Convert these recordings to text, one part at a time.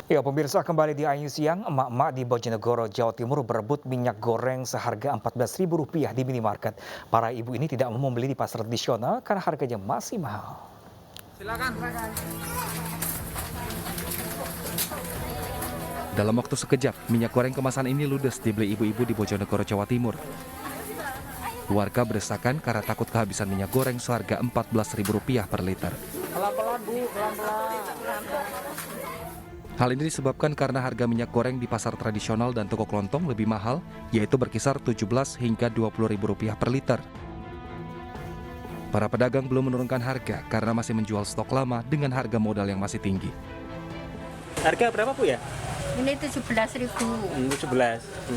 Ya, pemirsa, kembali di Ayu Siang, emak-emak di Bojonegoro, Jawa Timur berebut minyak goreng seharga Rp14.000 di minimarket. Para ibu ini tidak mau membeli di pasar tradisional karena harganya masih mahal. Silakan. Dalam waktu sekejap, minyak goreng kemasan ini ludes dibeli ibu-ibu di Bojonegoro, Jawa Timur. Warga berdesakan karena takut kehabisan minyak goreng seharga Rp14.000 per liter. Pelan-pelan Bu, pelan-pelan. Hal ini disebabkan karena harga minyak goreng di pasar tradisional dan toko kelontong lebih mahal, yaitu berkisar Rp17 hingga Rp20.000 per liter. Para pedagang belum menurunkan harga karena masih menjual stok lama dengan harga modal yang masih tinggi. Harga berapa Bu ya? Ini 17.000. 17.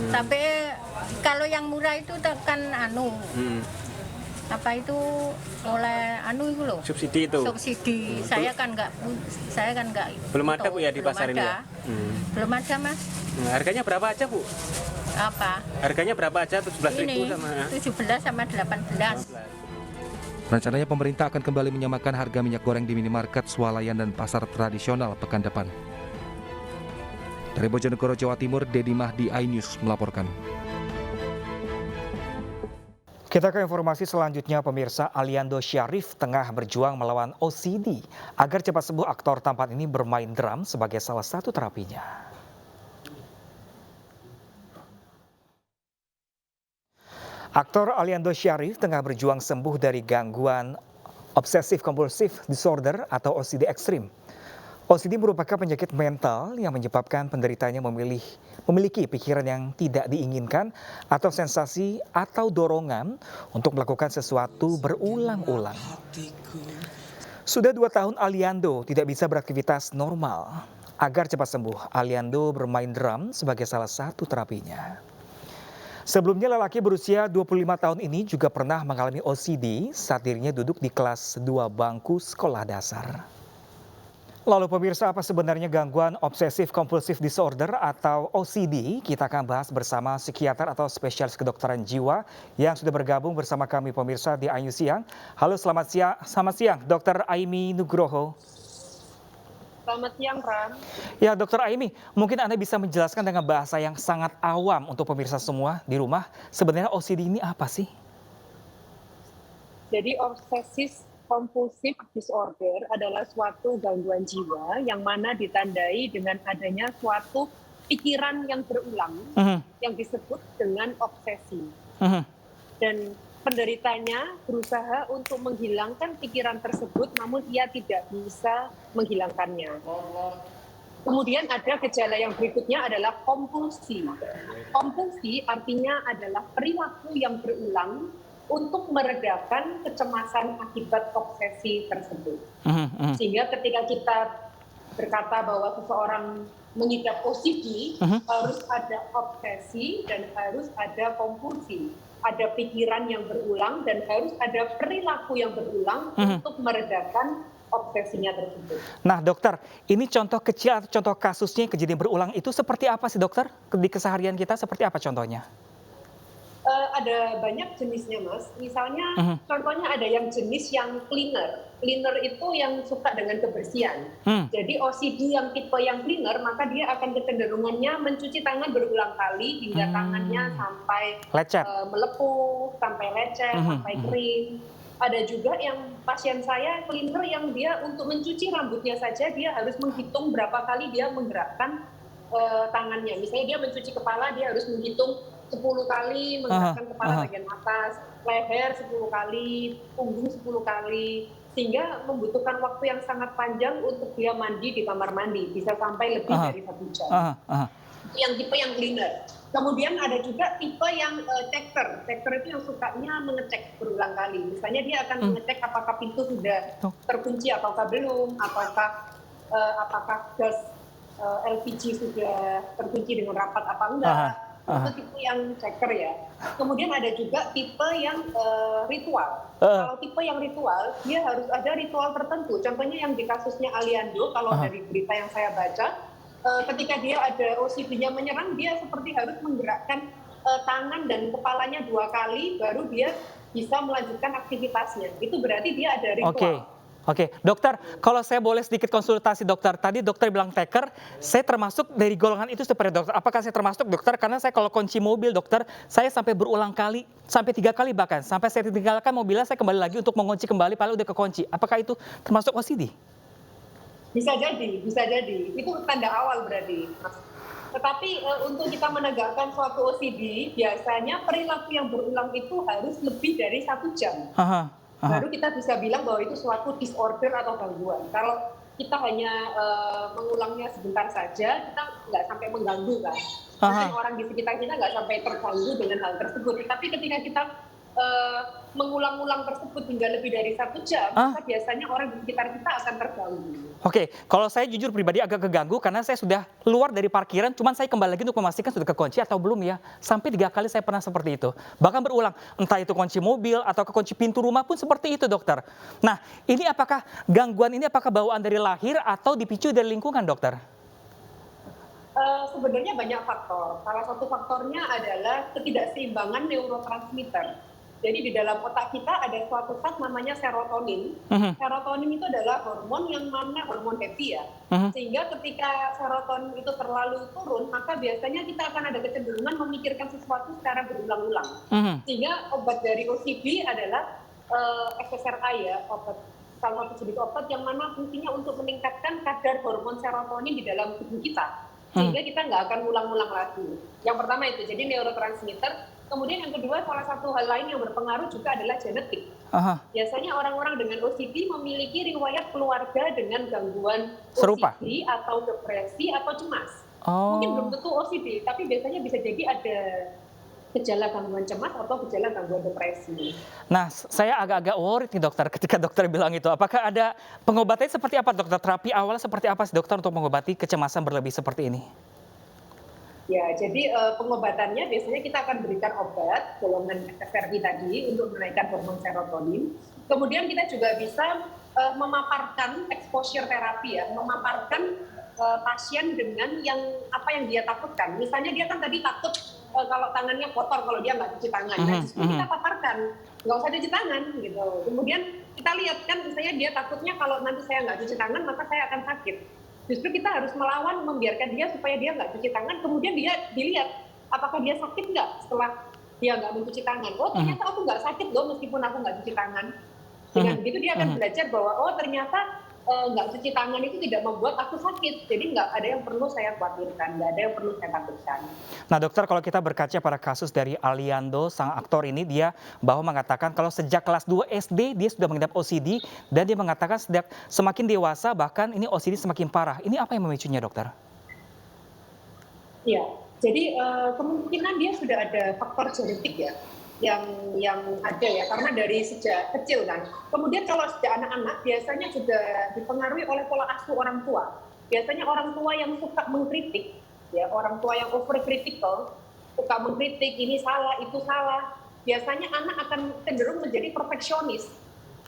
Tapi kalau yang murah itu kan apa itu oleh itu loh. Subsidi itu. Subsidi. Saya kan nggak Belum ada Bu ya di pasar ini ya? Belum ada Mas. Harganya berapa aja Bu? Apa? Harganya berapa aja? 17.000 Ini sama 17 sama 18. Rencananya pemerintah akan kembali menyamakan harga minyak goreng di minimarket, swalayan, dan pasar tradisional pekan depan. Dari Bojonegoro, Jawa Timur, Dedi Mahdi, iNews melaporkan. Kita ke informasi selanjutnya, pemirsa. Aliando Syarif tengah berjuang melawan OCD. Agar cepat sembuh, aktor tampan ini bermain drum sebagai salah satu terapinya. Aktor Aliando Syarif tengah berjuang sembuh dari gangguan obsesif kompulsif disorder atau OCD ekstrim. OCD merupakan penyakit mental yang menyebabkan penderitanya memiliki pikiran yang tidak diinginkan atau sensasi atau dorongan untuk melakukan sesuatu berulang-ulang. Sudah 2 tahun Aliando tidak bisa beraktivitas normal. Agar cepat sembuh, Aliando bermain drum sebagai salah satu terapinya. Sebelumnya, lelaki berusia 25 tahun ini juga pernah mengalami OCD saat dirinya duduk di kelas 2 bangku sekolah dasar. Lalu pemirsa, apa sebenarnya gangguan obsesif kompulsif disorder atau OCD? Kita akan bahas bersama psikiater atau spesialis kedokteran jiwa yang sudah bergabung bersama kami pemirsa di Ayu Siang. Halo, selamat siang, Dr. Aimi Nugroho. Selamat siang, Ram. Ya, Dr. Aimi, mungkin Anda bisa menjelaskan dengan bahasa yang sangat awam untuk pemirsa semua di rumah, sebenarnya OCD ini apa sih? Jadi obsesif compulsive disorder adalah suatu gangguan jiwa yang mana ditandai dengan adanya suatu pikiran yang berulang yang disebut dengan obsesi. Dan penderitanya berusaha untuk menghilangkan pikiran tersebut, namun ia tidak bisa menghilangkannya. Kemudian ada gejala yang berikutnya adalah kompulsi. Kompulsi artinya adalah perilaku yang berulang untuk meredakan kecemasan akibat obsesi tersebut. Sehingga ketika kita berkata bahwa seseorang mengidap OCD, harus ada obsesi dan harus ada kompulsi. Ada pikiran yang berulang dan harus ada perilaku yang berulang untuk meredakan obsesinya tersebut. Nah, dokter, ini contoh kecil atau contoh kasusnya kejadian berulang itu seperti apa sih, dokter? Di keseharian kita seperti apa contohnya? Ada banyak jenisnya, Mas. Misalnya, contohnya ada yang jenis yang cleaner. Cleaner itu yang suka dengan kebersihan. Jadi OCD yang tipe yang cleaner, maka dia akan kecenderungannya mencuci tangan berulang kali hingga tangannya sampai lecet, melepuh, sampai lecet, sampai kering. Ada juga yang pasien saya cleaner yang dia untuk mencuci rambutnya saja dia harus menghitung berapa kali dia menggerakkan tangannya. Misalnya dia mencuci kepala, dia harus menghitung 10 kali menggerakkan kepala bagian atas, leher 10 kali, punggung 10 kali, sehingga membutuhkan waktu yang sangat panjang untuk dia mandi di kamar mandi, bisa sampai lebih dari 1 jam. Itu yang tipe yang cleaner. Kemudian ada juga tipe yang checker. Checker itu yang sukanya mengecek berulang kali. Misalnya dia akan mengecek apakah pintu sudah terkunci ataukah belum, apakah gas LPG sudah terkunci dengan rapat apa enggak. Itu tipe yang checker ya. Kemudian ada juga tipe yang ritual. Kalau tipe yang ritual, dia harus ada ritual tertentu. Contohnya yang di kasusnya Aliando, kalau dari berita yang saya baca, ketika dia ada OCD-nya menyerang, dia seperti harus menggerakkan tangan dan kepalanya 2 kali, baru dia bisa melanjutkan aktivitasnya. Itu berarti dia ada ritual. Oke, dokter, kalau saya boleh sedikit konsultasi dokter. Tadi dokter bilang taker, saya termasuk dari golongan itu seperti dokter. Apakah saya termasuk dokter? Karena saya kalau kunci mobil dokter, saya sampai berulang kali, sampai 3 kali bahkan. Sampai saya tinggalkan mobilnya, saya kembali lagi untuk mengunci kembali, padahal udah kekunci. Apakah itu termasuk OCD? Bisa jadi, bisa jadi. Itu tanda awal berarti, Mas. Tetapi untuk kita menegakkan suatu OCD, biasanya perilaku yang berulang itu harus lebih dari 1 jam. Aha. Baru kita bisa bilang bahwa itu suatu disorder atau gangguan. Kalau kita hanya mengulangnya sebentar saja, kita nggak sampai mengganggu kan. Mungkin orang di sekitar kita nggak sampai terganggu dengan hal tersebut. Tapi ketika kita mengulang-ulang tersebut hingga lebih dari 1 jam, maka biasanya orang di sekitar kita akan terganggu. Oke, kalau saya jujur pribadi agak keganggu karena saya sudah keluar dari parkiran, cuman saya kembali lagi untuk memastikan sudah kekunci atau belum ya. Sampai 3 kali saya pernah seperti itu. Bahkan berulang, entah itu kunci mobil atau kekunci pintu rumah pun seperti itu dokter. Nah, ini apakah gangguan ini apakah bawaan dari lahir atau dipicu dari lingkungan dokter? Sebenarnya banyak faktor. Salah satu faktornya adalah ketidakseimbangan neurotransmitter. Jadi di dalam otak kita ada suatu zat namanya serotonin. Serotonin itu adalah hormon yang mana hormon happy ya. Sehingga ketika serotonin itu terlalu turun, maka biasanya kita akan ada kecenderungan memikirkan sesuatu secara berulang-ulang. Sehingga obat dari OCD adalah SSRI ya, salah satu jenis obat yang mana fungsinya untuk meningkatkan kadar hormon serotonin di dalam tubuh kita. Sehingga kita nggak akan ulang-ulang lagi. Yang pertama itu, jadi neurotransmitter. Kemudian yang kedua, salah satu hal lain yang berpengaruh juga adalah genetik. Biasanya orang-orang dengan OCD memiliki riwayat keluarga dengan gangguan Serupa? OCD atau depresi atau cemas. Mungkin belum tentu OCD, tapi biasanya bisa jadi ada gejala gangguan cemas atau gejala gangguan depresi. Nah, saya agak-agak worried nih dokter ketika dokter bilang itu. Apakah ada pengobatannya seperti apa dokter? Terapi awal seperti apa sih dokter untuk mengobati kecemasan berlebih seperti ini? Ya, jadi pengobatannya biasanya kita akan berikan obat golongan SSRI tadi untuk menaikkan hormon serotonin. Kemudian kita juga bisa memaparkan exposure terapi ya, memaparkan pasien dengan apa yang dia takutkan. Misalnya dia kan tadi takut kalau tangannya kotor kalau dia nggak cuci tangan. Nah, justru kita paparkan, nggak usah cuci tangan gitu. Kemudian kita lihat kan misalnya dia takutnya kalau nanti saya nggak cuci tangan maka saya akan sakit. Justru kita harus melawan, membiarkan dia supaya dia nggak cuci tangan, kemudian dia dilihat apakah dia sakit nggak setelah dia nggak mencuci tangan. Oh ternyata aku nggak sakit loh meskipun aku nggak cuci tangan. Dengan begitu dia akan belajar bahwa oh ternyata nggak cuci tangan itu tidak membuat aku sakit. Jadi nggak ada yang perlu saya khawatirkan, nggak ada yang perlu saya takutkan. Nah dokter, kalau kita berkaca pada kasus dari Aliando, sang aktor ini, dia bahwa mengatakan kalau sejak kelas 2 SD dia sudah mengidap OCD dan dia mengatakan semakin dewasa bahkan ini OCD semakin parah. Ini apa yang memicunya dokter? Iya, jadi kemungkinan dia sudah ada faktor genetik ya. Yang ada ya, karena dari sejak kecil kan. Kemudian kalau sejak anak-anak biasanya juga dipengaruhi oleh pola asuh orang tua. Biasanya orang tua yang suka mengkritik, ya orang tua yang overcritical, suka mengkritik ini salah, itu salah. Biasanya anak akan cenderung menjadi perfeksionis.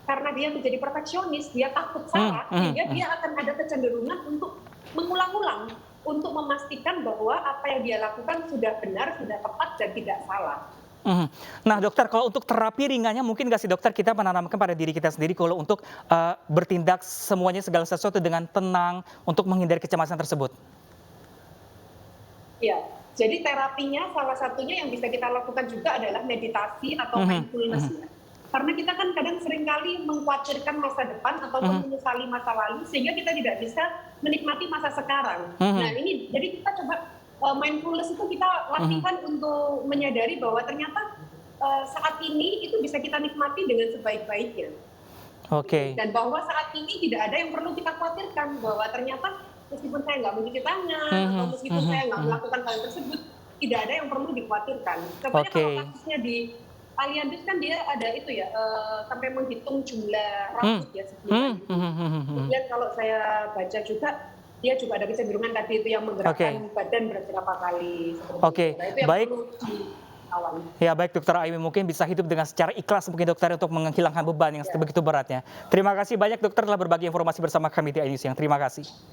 Karena dia menjadi perfeksionis, dia takut salah, sehingga dia akan ada kecenderungan untuk mengulang-ulang, untuk memastikan bahwa apa yang dia lakukan sudah benar, sudah tepat, dan tidak salah. Nah dokter, kalau untuk terapi ringannya mungkin nggak sih dokter kita menanamkan pada diri kita sendiri kalau untuk bertindak semuanya segala sesuatu dengan tenang untuk menghindari kecemasan tersebut? Ya, jadi terapinya salah satunya yang bisa kita lakukan juga adalah meditasi atau mindfulness. Karena kita kan kadang seringkali mengkhawatirkan masa depan atau menyesali masa lalu sehingga kita tidak bisa menikmati masa sekarang. Nah ini jadi kita coba mindfulness itu kita latihan untuk menyadari bahwa ternyata saat ini itu bisa kita nikmati dengan sebaik-baiknya. Oke. Dan bahwa saat ini tidak ada yang perlu kita khawatirkan, bahwa ternyata meskipun saya nggak mencuci tangan atau meskipun saya nggak melakukan hal tersebut, tidak ada yang perlu dikhawatirkan. Contohnya kalau kasusnya di Aliandus kan dia ada itu ya, sampai menghitung jumlah rambut ya sebelumnya. Kemudian kalau saya baca juga dia juga ada kecenderungan tadi itu yang menggerakkan badan beberapa kali. Oke, baik. Ya baik dokter Aimi, mungkin bisa hidup dengan secara ikhlas mungkin dokter untuk menghilangkan beban yang begitu beratnya. Terima kasih banyak dokter telah berbagi informasi bersama kami di iNews Siang. Terima kasih.